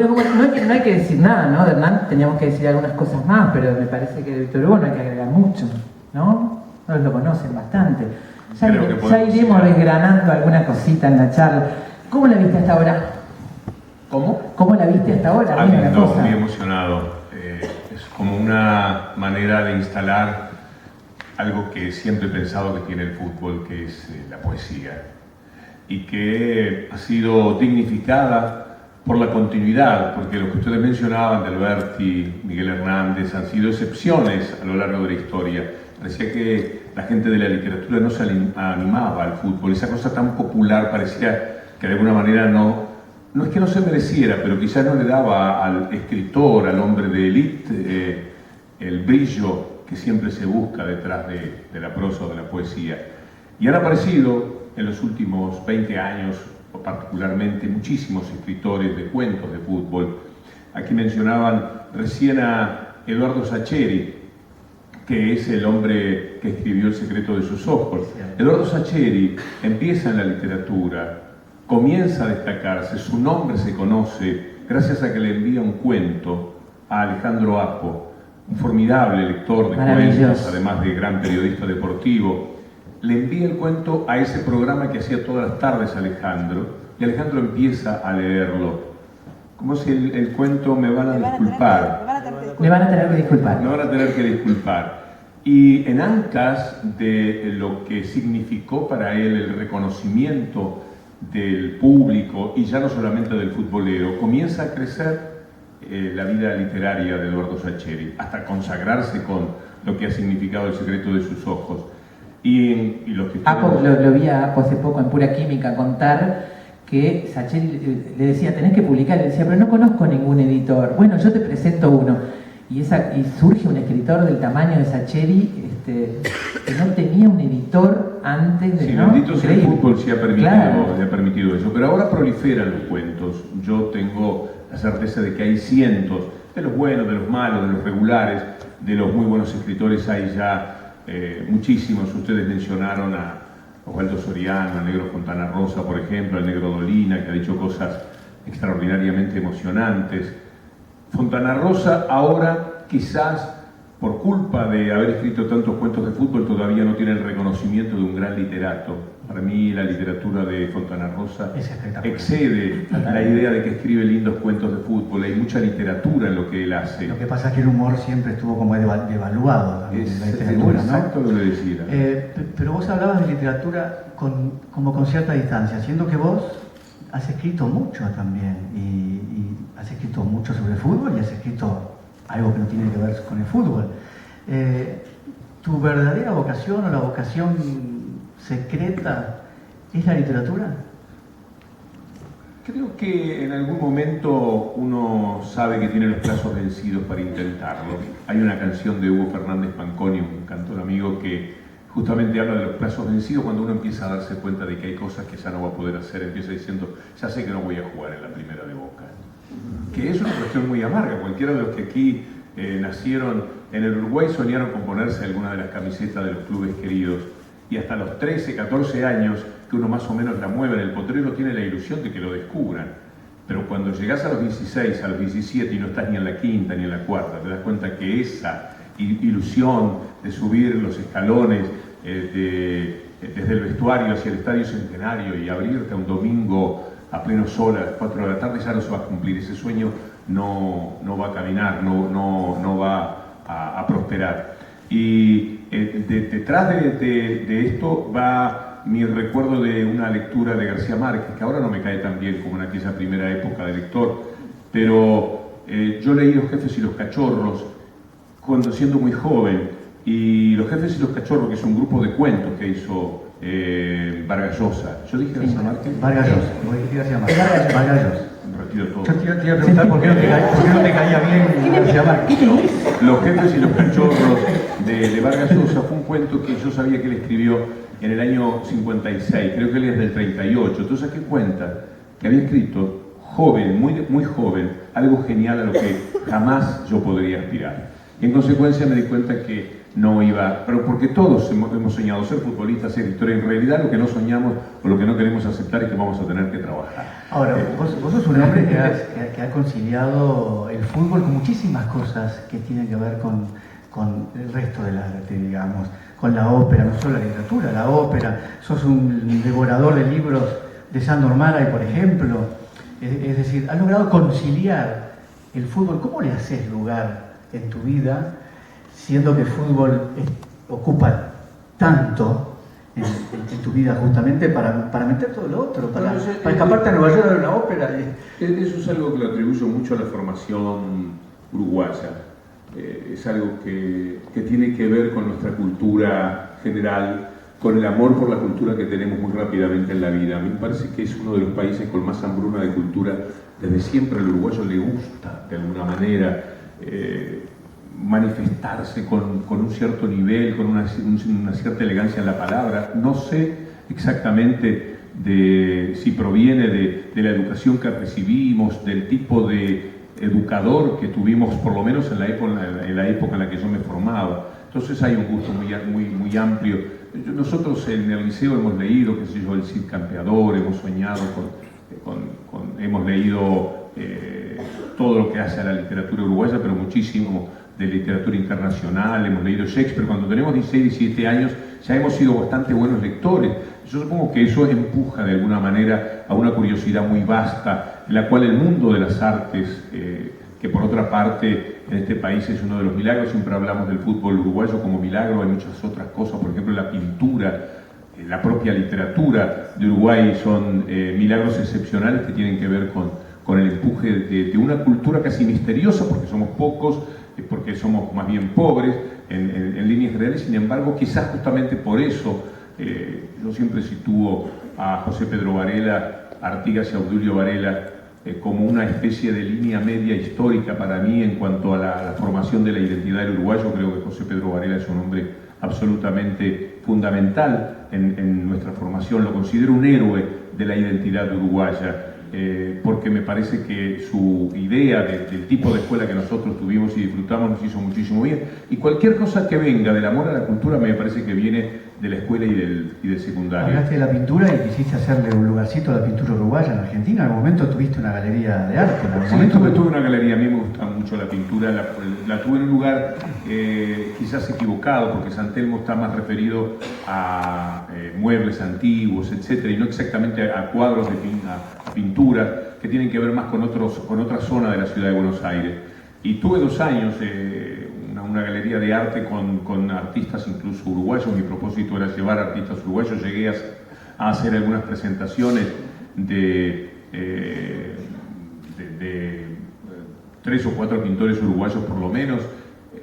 Bueno, no hay que decir nada, ¿no? De Hernán teníamos que decir algunas cosas más, pero me parece que de Víctor Hugo no hay que agregar mucho, ¿no? Todos lo conocen bastante. Ya iremos desgranando alguna cosita en la charla. ¿Cómo la viste hasta ahora? ¿Cómo la viste hasta ahora? Muy emocionado. Es como una manera de instalar algo que siempre he pensado que tiene el fútbol, que es la poesía, y que ha sido dignificada por la continuidad, porque lo que ustedes mencionaban de Alberti, Miguel Hernández, han sido excepciones a lo largo de la historia. Parecía que la gente de la literatura no se animaba al fútbol, esa cosa tan popular parecía que de alguna manera no es que no se mereciera, pero quizás no le daba al escritor, al hombre de élite, el brillo que siempre se busca detrás de la prosa o de la poesía. Y han aparecido en los últimos 20 años, particularmente, muchísimos escritores de cuentos de fútbol. Aquí mencionaban recién a Eduardo Sacheri, que es el hombre que escribió El secreto de sus ojos. Eduardo Sacheri empieza en la literatura, comienza a destacarse, su nombre se conoce gracias a que le envía un cuento a Alejandro Apo, un formidable lector de cuentos, además de gran periodista deportivo. Le envía el cuento a ese programa que hacía todas las tardes Alejandro, y Alejandro empieza a leerlo. Como si el cuento me van a disculpar. Me van a tener que disculpar. Me van a tener que disculpar. Y en ancas de lo que significó para él el reconocimiento del público, y ya no solamente del futbolero, comienza a crecer la vida literaria de Eduardo Sacheri, hasta consagrarse con lo que ha significado El secreto de sus ojos. Y los que lo vi a Apo hace poco en Pura Química contar que Sacheri le decía, tenés que publicar, y le decía, pero no conozco ningún editor. Bueno, yo te presento uno. Y surge un escritor del tamaño de Sacheri, que no tenía un editor antes de... Sí, bendito sea el fútbol, sí ha permitido eso. Pero ahora proliferan los cuentos. Yo tengo la certeza de que hay cientos, de los buenos, de los malos, de los regulares, de los muy buenos escritores, hay ya muchísimos. Ustedes mencionaron a Osvaldo Soriano, al negro Fontana Rosa, por ejemplo, al negro Dolina, que ha dicho cosas extraordinariamente emocionantes. Fontana Rosa ahora, quizás por culpa de haber escrito tantos cuentos de fútbol, todavía no tiene el reconocimiento de un gran literato. Para mí la literatura de Fontana Rosa excede la idea de que escribe lindos cuentos de fútbol. Hay mucha literatura en lo que él hace. Lo que pasa es que el humor siempre estuvo como devaluado también en la literatura, exacto, ¿no? Lo que decía. Pero vos hablabas de literatura como con cierta distancia, siendo que vos has escrito mucho también, y has escrito mucho sobre el fútbol y has escrito algo que no tiene que ver con el fútbol. ¿Tu verdadera vocación o la vocación secreta es la literatura? Creo que en algún momento uno sabe que tiene los plazos vencidos para intentarlo. Hay una canción de Hugo Fernández Panconi, un cantor amigo, que justamente habla de los plazos vencidos cuando uno empieza a darse cuenta de que hay cosas que ya no va a poder hacer. Empieza diciendo, ya sé que no voy a jugar en la primera de Boca. Que es una cuestión muy amarga. Cualquiera de los que aquí nacieron en el Uruguay soñaron con ponerse alguna de las camisetas de los clubes queridos, y hasta los 13, 14 años que uno más o menos la mueve en el potrero tiene la ilusión de que lo descubran. Pero cuando llegás a los 16, a los 17 y no estás ni en la quinta ni en la cuarta, te das cuenta que esa ilusión de subir los escalones desde el vestuario hacia el Estadio Centenario y abrirte a un domingo a pleno sol a las 4 de la tarde ya no se va a cumplir. Ese sueño no va a caminar, no va a prosperar. Y detrás de esto va mi recuerdo de una lectura de García Márquez, que ahora no me cae tan bien como en aquella primera época de lector, pero yo leí Los jefes y los cachorros cuando siendo muy joven, y Los jefes y los cachorros, que es un grupo de cuentos que hizo Vargas Llosa. ¿Yo dije García Márquez? Vargas Llosa, Vargas Llosa. Retiro todo. Yo te iba a preguntar por qué no te caía bien García Márquez. Los jefes y los cachorros de Vargas Llosa fue un cuento que yo sabía que él escribió en el año 56, creo que él es del 38. Entonces aquí cuenta que había escrito joven, muy joven, algo genial a lo que jamás yo podría aspirar. Y en consecuencia me di cuenta que no iba, pero porque todos hemos soñado ser futbolistas, ser historia. En realidad lo que no soñamos o lo que no queremos aceptar es que vamos a tener que trabajar. Ahora, vos sos un hombre que ha conciliado el fútbol con muchísimas cosas que tienen que ver con el resto del arte, digamos, con la ópera, no solo la literatura, la ópera. Sos un devorador de libros de Sándor Márai, por ejemplo. Es decir, has logrado conciliar el fútbol. ¿Cómo le haces lugar en tu vida, siendo que el fútbol ocupa tanto en tu vida justamente para meter todo lo otro, para escaparte a Nueva York a ver una ópera? Eso es algo que lo atribuyo mucho a la formación uruguaya. Es algo que tiene que ver con nuestra cultura general, con el amor por la cultura que tenemos muy rápidamente en la vida. A mí me parece que es uno de los países con más hambruna de cultura. Desde siempre al uruguayo le gusta, de alguna manera, manifestarse con un cierto nivel, con una cierta elegancia en la palabra. No sé exactamente si proviene de la educación que recibimos, del tipo de educador que tuvimos, por lo menos en la época en la que yo me formaba. Entonces hay un gusto muy amplio. Nosotros en el liceo hemos leído, qué sé yo, el Cid Campeador, hemos soñado hemos leído todo lo que hace a la literatura uruguaya, pero muchísimo de literatura internacional, hemos leído Shakespeare. Cuando tenemos 16, 17 años ya hemos sido bastante buenos lectores. Yo supongo que eso empuja de alguna manera a una curiosidad muy vasta, en la cual el mundo de las artes, que por otra parte en este país es uno de los milagros, siempre hablamos del fútbol uruguayo como milagro, hay muchas otras cosas, por ejemplo la pintura, la propia literatura de Uruguay son milagros excepcionales que tienen que ver con el empuje de una cultura casi misteriosa, porque somos pocos, porque somos más bien pobres en líneas generales. Sin embargo, quizás justamente por eso yo siempre sitúo a José Pedro Varela, a Artigas y a Obdulio Varela como una especie de línea media histórica para mí en cuanto a la formación de la identidad del uruguayo. Creo que José Pedro Varela es un hombre absolutamente fundamental en nuestra formación. Lo considero un héroe de la identidad uruguaya, porque me parece que su idea del tipo de escuela que nosotros tuvimos y disfrutamos nos hizo muchísimo bien. Y cualquier cosa que venga del amor a la cultura me parece que viene de la escuela y del secundario. Hablaste de la pintura y quisiste hacerle un lugarcito a la pintura uruguaya en Argentina. En algún momento tuviste una galería de arte. Tuve una galería. A mí me gusta mucho la pintura. La tuve en un lugar quizás equivocado, porque San Telmo está más referido a muebles antiguos, etcétera, y no exactamente a cuadros a pinturas que tienen que ver más con otra zona de la ciudad de Buenos Aires. Y tuve 2 años una galería de arte con artistas incluso uruguayos. Mi propósito era llevar artistas uruguayos. Llegué a hacer algunas presentaciones de 3 o 4 pintores uruguayos por lo menos,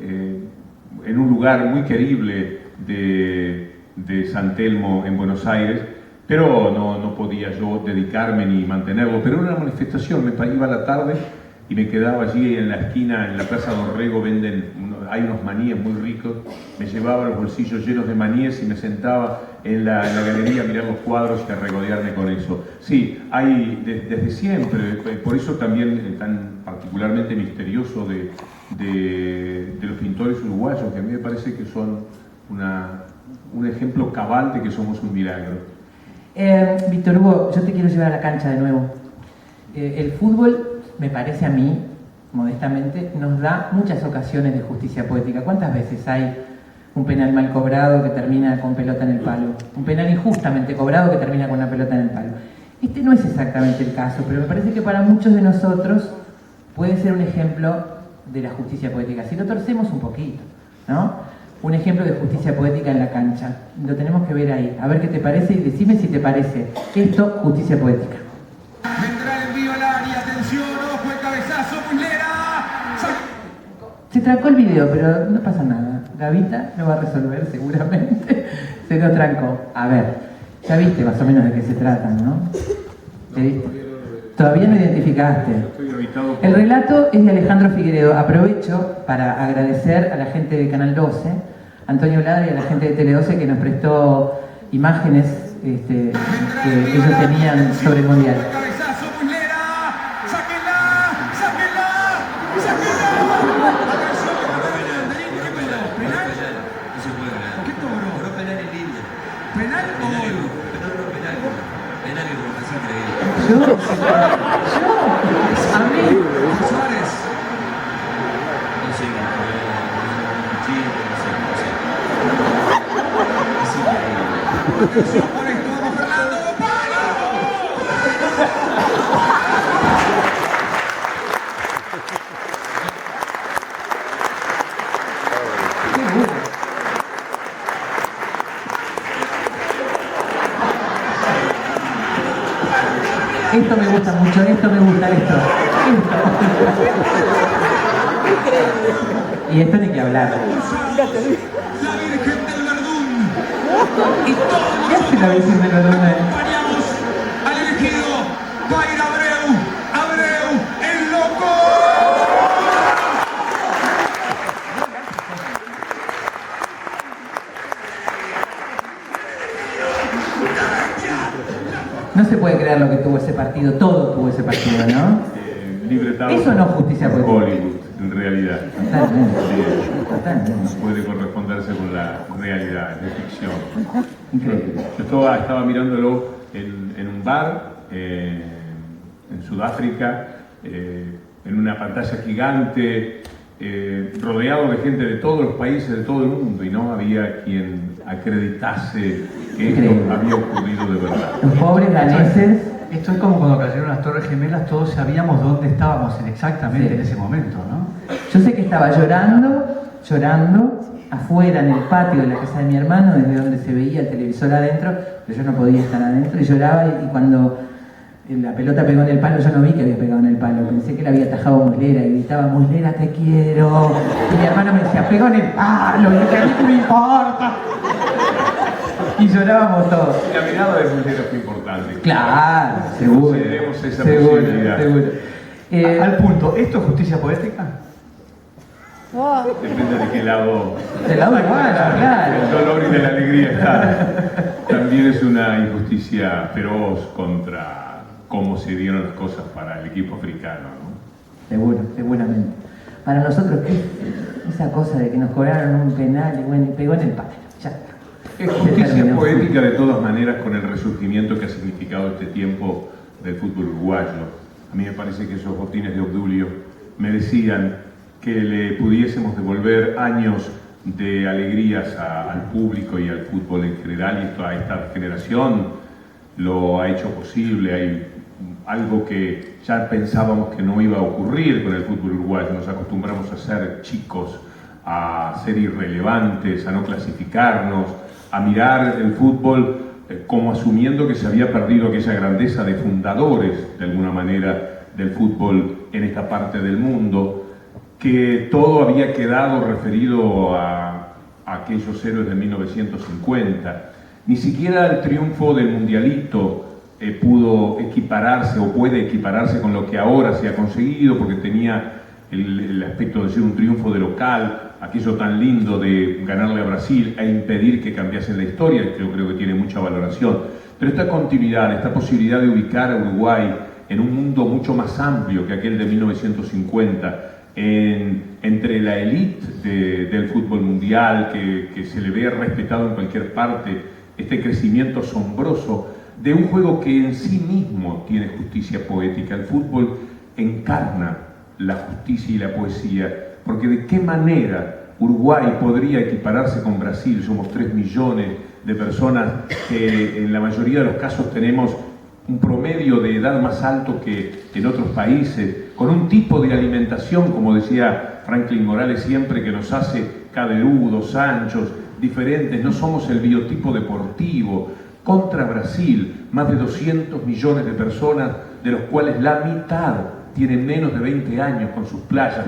en un lugar muy querible de San Telmo en Buenos Aires, pero no podía yo dedicarme ni mantenerlo. Pero era una manifestación. Me iba a la tarde y me quedaba allí en la esquina, en la Plaza Dorrego, hay unos maníes muy ricos. Me llevaba los bolsillos llenos de maníes y me sentaba en la galería a mirar los cuadros y a regodearme con eso. Sí, hay desde siempre, por eso también tan particularmente misterioso de los pintores uruguayos, que a mí me parece que son un ejemplo cabal de que somos un milagro. Víctor Hugo, yo te quiero llevar a la cancha de nuevo. El fútbol, me parece a mí, modestamente, nos da muchas ocasiones de justicia poética. ¿Cuántas veces hay un penal mal cobrado que termina con pelota en el palo? Un penal injustamente cobrado que termina con una pelota en el palo. Este no es exactamente el caso, pero me parece que para muchos de nosotros puede ser un ejemplo de la justicia poética. Si lo torcemos un poquito, ¿no? Un ejemplo de justicia poética en la cancha. Lo tenemos que ver ahí. A ver qué te parece y decime si te parece esto justicia poética. Vendrá el envío al área, atención, ojo, el cabezazo, Muslera. Se trancó el video, pero no pasa nada. Gavita lo va a resolver seguramente. Se lo trancó. A ver, ya viste más o menos de qué se trata, ¿no? Todavía no identificaste. El relato es de Alejandro Figueredo. Aprovecho para agradecer a la gente de Canal 12, Antonio Ladra, y a la gente de Tele 12 que nos prestó imágenes que ellos tenían sobre el Mundial. A mí. Suárez. No sé, un chiste, no sé. Atención por esto, vamos Fernando. Esto me gusta mucho, esto me gusta, esto. Y esto ni que hablar. La Virgen del Verdún. Y ¿Qué hace la Virgen del Verdún? acompañamos al elegido. Va a ir Abreu. Abreu, el loco. No se puede creer lo que tuvo ese partido, todo tuvo ese partido, ¿no? Libretado Eso no es justicia por política. Hollywood, en realidad. Totalmente, totalmente. No puede corresponderse con la realidad, es de ficción. Increíble. Yo estaba mirándolo en un bar en Sudáfrica, en una pantalla gigante, rodeado de gente de todos los países, de todo el mundo, y no había quien acreditase que esto Increíble. había ocurrido de verdad. Los pobres daneses. Esto es como cuando cayeron las Torres Gemelas, todos sabíamos dónde estábamos exactamente Sí. en ese momento, ¿no? Yo sé que estaba llorando, afuera en el patio de la casa de mi hermano, desde donde se veía el televisor adentro, pero yo no podía estar adentro, y lloraba, y cuando la pelota pegó en el palo, yo no vi que había pegado en el palo, pensé que le había atajado Muslera, y gritaba, Muslera, te quiero. Y mi hermano me decía, pegó en el palo, y yo dije, no me importa. Y llorábamos todos. La mirada de Muslera fue importante. Claro, seguro. Consideremos esa Seguro, posibilidad. seguro. Al punto, ¿esto es justicia poética? Depende de qué lado Del lado igual, el claro. dolor y de la alegría está. También es una injusticia feroz contra cómo se dieron las cosas para el equipo africano, ¿no? Seguro, seguramente. Para nosotros, ¿qué es esa cosa de que nos cobraron un penal y bueno, y pegó en el palo? Ya está. Es justicia poética de todas maneras con el resurgimiento que ha significado este tiempo del fútbol uruguayo. A mí me parece que esos botines de Obdulio merecían que le pudiésemos devolver años de alegrías al público y al fútbol en general, y esto a esta generación lo ha hecho posible. Hay algo que ya pensábamos que no iba a ocurrir con el fútbol uruguayo. Nos acostumbramos a ser chicos, a ser irrelevantes, a no clasificarnos, a mirar el fútbol como asumiendo que se había perdido aquella grandeza de fundadores, de alguna manera, del fútbol en esta parte del mundo, que todo había quedado referido a aquellos héroes de 1950. Ni siquiera el triunfo del Mundialito pudo equipararse o puede equipararse con lo que ahora se ha conseguido, porque tenía el aspecto de ser un triunfo de local, aquello tan lindo de ganarle a Brasil e impedir que cambiase la historia, que yo creo que tiene mucha valoración. Pero esta continuidad, esta posibilidad de ubicar a Uruguay en un mundo mucho más amplio que aquel de 1950, entre la élite del fútbol mundial, que se le ve respetado en cualquier parte, este crecimiento asombroso de un juego que en sí mismo tiene justicia poética. El fútbol encarna la justicia y la poesía, porque de qué manera Uruguay podría equipararse con Brasil. Somos 3 millones de personas que en la mayoría de los casos tenemos un promedio de edad más alto que en otros países, con un tipo de alimentación, como decía Franklin Morales siempre, que nos hace caderudos, anchos, diferentes. No somos el biotipo deportivo. Contra Brasil, más de 200 millones de personas, de los cuales la mitad tienen menos de 20 años, con sus playas,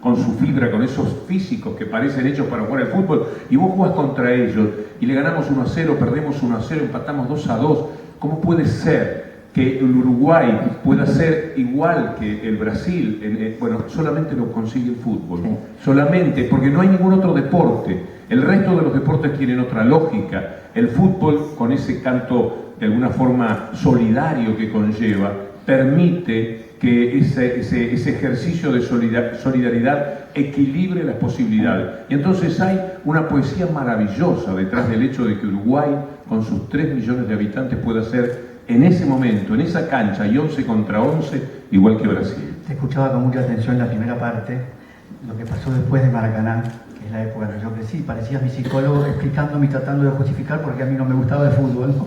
con su fibra, con esos físicos que parecen hechos para jugar al fútbol, y vos jugás contra ellos y le ganamos 1-0, perdemos 1-0, empatamos 2-2. ¿Cómo puede ser que el Uruguay pueda ser igual que el Brasil? Bueno, solamente lo consigue el fútbol, solamente, porque no hay ningún otro deporte. El resto de los deportes tienen otra lógica. El fútbol, con ese canto de alguna forma solidario que conlleva, permite que ese ejercicio de solidaridad equilibre las posibilidades. Y entonces hay una poesía maravillosa detrás del hecho de que Uruguay, con sus 3 millones de habitantes, pueda ser en ese momento, en esa cancha, y 11 contra 11, igual que Brasil. Te escuchaba con mucha atención la primera parte, lo que pasó después de Maracaná, que es la época en que yo crecí. Parecías mi psicólogo explicándome y tratando de justificar porque a mí no me gustaba el fútbol, ¿no?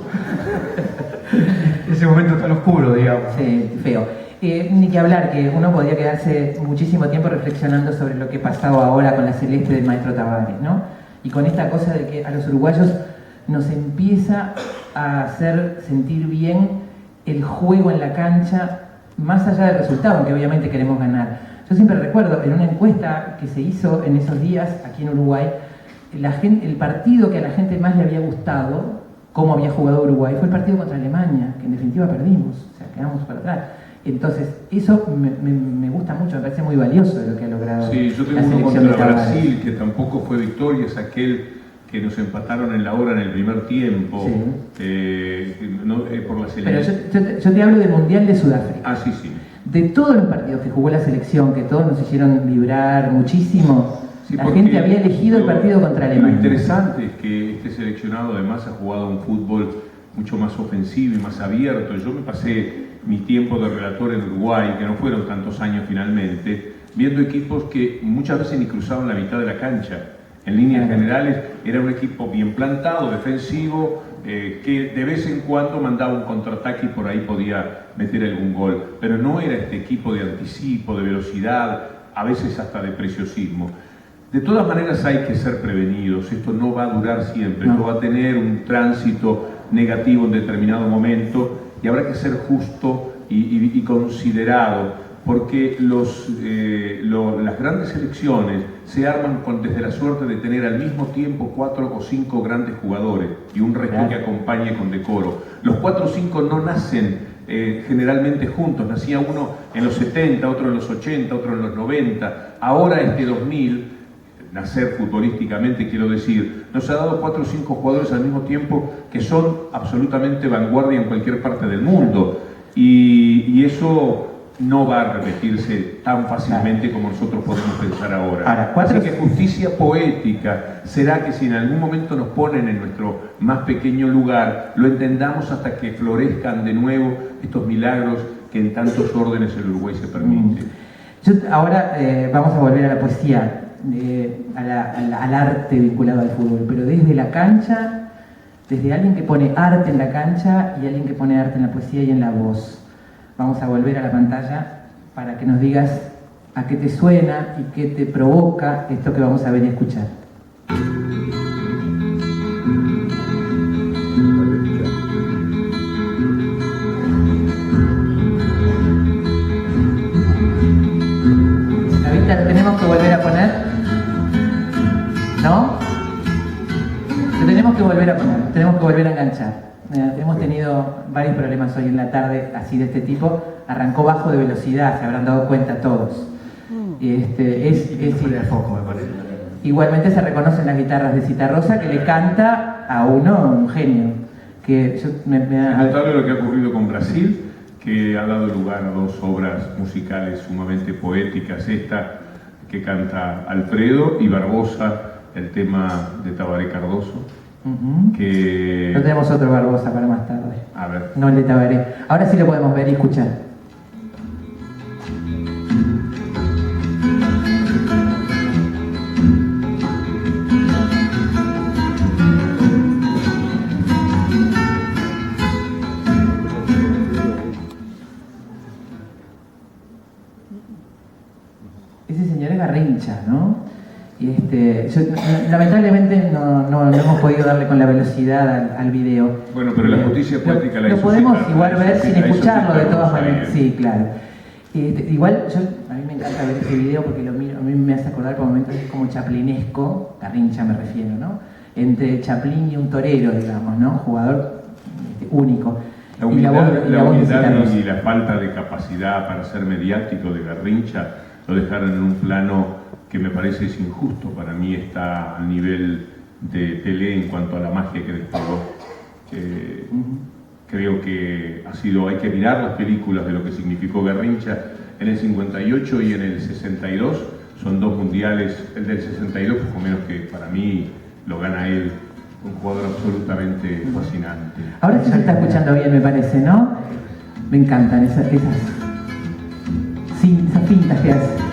Ese momento tan oscuro, digamos. Sí, feo. Ni que hablar, que uno podría quedarse muchísimo tiempo reflexionando sobre lo que pasaba ahora con la celeste del maestro Tavares, ¿no? Y con esta cosa de que a los uruguayos nos empieza a hacer sentir bien el juego en la cancha, más allá del resultado, aunque obviamente queremos ganar. Yo siempre recuerdo, en una encuesta que se hizo en esos días aquí en Uruguay, el partido que a la gente más le había gustado, cómo había jugado Uruguay, fue el partido contra Alemania, que en definitiva perdimos, o sea, quedamos para atrás. Entonces, eso me gusta mucho, me parece muy valioso de lo que ha logrado sí, yo tengo la uno selección de contra Tavares. Brasil, que tampoco fue victoria, es aquel que nos empataron en la hora en el primer tiempo, Sí. Por la Pero selección. yo te hablo del Mundial de Sudáfrica. Ah, sí, sí. De todos los partidos que jugó la selección, que todos nos hicieron vibrar muchísimo, Sí, la porque gente había elegido el partido contra Alemania. Lo interesante es que este seleccionado además ha jugado un fútbol mucho más ofensivo y más abierto. Yo me pasé mi tiempo de relator en Uruguay, que no fueron tantos años finalmente, viendo equipos que muchas veces ni cruzaban la mitad de la cancha. En líneas generales era un equipo bien plantado, defensivo, que de vez en cuando mandaba un contraataque y por ahí podía meter algún gol. Pero no era este equipo de anticipo, de velocidad, a veces hasta de preciosismo. De todas maneras hay que ser prevenidos, esto no va a durar siempre, esto va a tener un tránsito negativo en determinado momento y habrá que ser justo y considerado, porque las grandes selecciones se arman desde la suerte de tener al mismo tiempo 4 o 5 grandes jugadores y un resto que acompañe con decoro. Los 4 o 5 no nacen generalmente juntos, nacía uno en los 70, otro en los 80, otro en los 90, ahora este 2000, nacer futbolísticamente, quiero decir, nos ha dado 4 o 5 jugadores al mismo tiempo que son absolutamente vanguardia en cualquier parte del mundo y eso no va a repetirse tan fácilmente como nosotros podemos pensar ahora. Así que justicia poética será que si en algún momento nos ponen en nuestro más pequeño lugar, lo entendamos hasta que florezcan de nuevo estos milagros que en tantos órdenes el Uruguay se permite. Ahora vamos a volver a la poesía, al arte vinculado al fútbol, pero desde la cancha, desde alguien que pone arte en la cancha y alguien que pone arte en la poesía y en la voz. Vamos a volver a la pantalla para que nos digas a qué te suena y qué te provoca esto que vamos a ver y escuchar. ¿La vista lo tenemos que volver a poner? ¿No? Lo tenemos que volver a poner, tenemos que volver a enganchar. Hemos tenido varios problemas hoy en la tarde así de este tipo. Arrancó bajo de velocidad, se habrán dado cuenta todos. Fuera de foco, me parece. Igualmente se reconocen las guitarras de Citarrosa, que le canta a un genio. Es notable lo que ha ocurrido con Brasil, que ha dado lugar a 2 obras musicales sumamente poéticas. Esta que canta Alfredo y Barbosa, el tema de Tabaré Cardoso. Que... No tenemos otro Barbosa para más tarde. A ver. No el de Tabaré. Ahora sí lo podemos ver y escuchar. Ese señor es Garrincha, ¿no? Lamentablemente no hemos podido darle con la velocidad al video. Bueno, pero la justicia poética la hizo. Lo podemos igual ver sin escucharlo de todas maneras. Sí, claro. Igual, a mí me encanta ver ese video porque lo miro, a mí me hace acordar por momentos es como chaplinesco, Garrincha me refiero, ¿no? Entre Chaplin y un torero, digamos, ¿no? Un jugador único. La humildad y la falta de capacidad para ser mediático de Garrincha lo dejaron en un plano que me parece es injusto. Para mí está al nivel de Pelé en cuanto a la magia que desplegó. Creo que hay que mirar las películas de lo que significó Garrincha en el 58 y en el 62. Son 2 mundiales, el del 62 poco menos que para mí lo gana él un jugador absolutamente fascinante. Ahora sí se está escuchando bien, me parece, ¿no? Me encantan esas fintas que hace.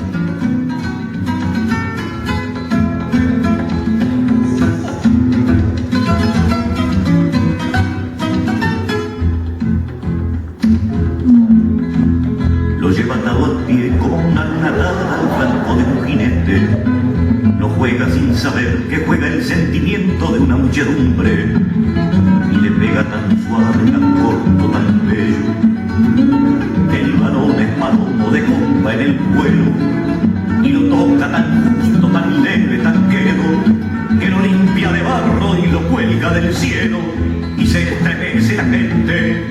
Lo lleva atado al pie como una nadada al flanco de un jinete. Lo juega sin saber que juega el sentimiento de una muchedumbre. Y le pega tan suave, tan corto, tan bello. El balón es palomo de comba en el vuelo. Y lo toca tan justo, tan leve, tan quedo, que lo limpia de barro y lo cuelga del cielo. Y se estremece la gente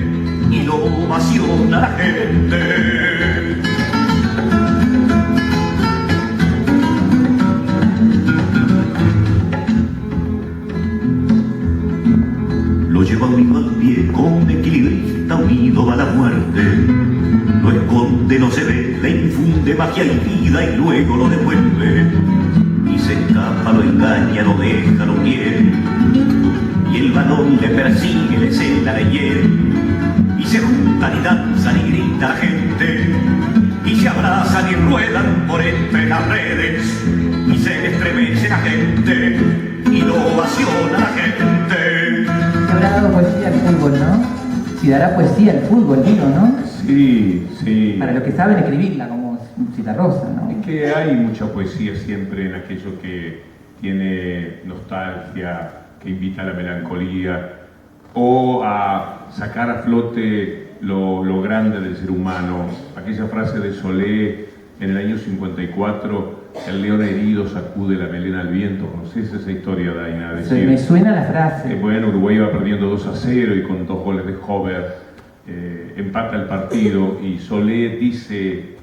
y lo ovaciona la gente. Lo lleva unido al pie con equilibrista unido va la muerte. Lo esconde, no se ve, le infunde magia y vida y luego lo devuelve. Y se escapa, lo engaña, lo deja, lo quiere. Y el balón le persigue, le cela, le hiere. Y se juntan y danzan y grita la gente. Y se abrazan y ruedan por entre las redes. Y se le estremece la gente y lo ovaciona la gente. Se habrá dado poesía al fútbol, ¿no? Si dará poesía al fútbol, digo, ¿no? Sí, sí. Para los que saben escribirla, como Citarrosa, ¿no? Es que hay mucha poesía siempre en aquello que tiene nostalgia, que invita a la melancolía o a sacar a flote lo grande del ser humano. Aquella frase de Solé en el año 54, el león herido sacude la melena al viento. ¿Conocés esa historia, Daina? Decir, me suena la frase. Bueno, Uruguay va perdiendo 2-0 y con 2 goles de Hover empata el partido y Solé dice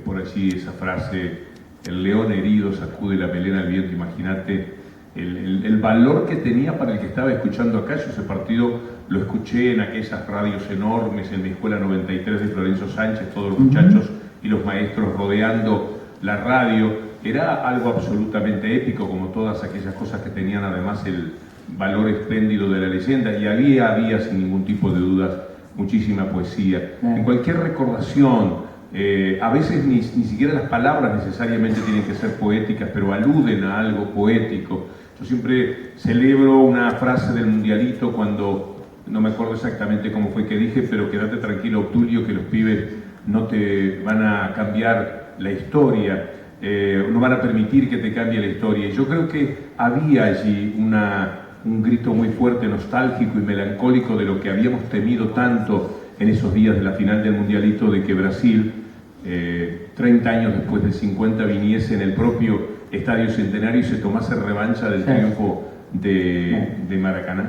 por allí esa frase, el león herido sacude la melena al viento. Imagínate el valor que tenía para el que estaba escuchando acá. Yo ese partido lo escuché en aquellas radios enormes, en mi escuela 93 de Florencio Sánchez, todos los muchachos y los maestros rodeando la radio. Era algo absolutamente épico, como todas aquellas cosas que tenían además el valor espléndido de la leyenda, y había sin ningún tipo de dudas muchísima poesía. En cualquier recordación, a veces ni siquiera las palabras necesariamente tienen que ser poéticas, pero aluden a algo poético. Yo siempre celebro una frase del Mundialito cuando, no me acuerdo exactamente cómo fue que dije, pero quédate tranquilo, Obdulio, que los pibes no te van a cambiar la historia, no van a permitir que te cambie la historia. Y yo creo que había allí un grito muy fuerte, nostálgico y melancólico de lo que habíamos temido tanto en esos días de la final del Mundialito, de que Brasil, 30 años después del 50, viniese en el propio Estadio Centenario y se tomase revancha del triunfo de Maracaná.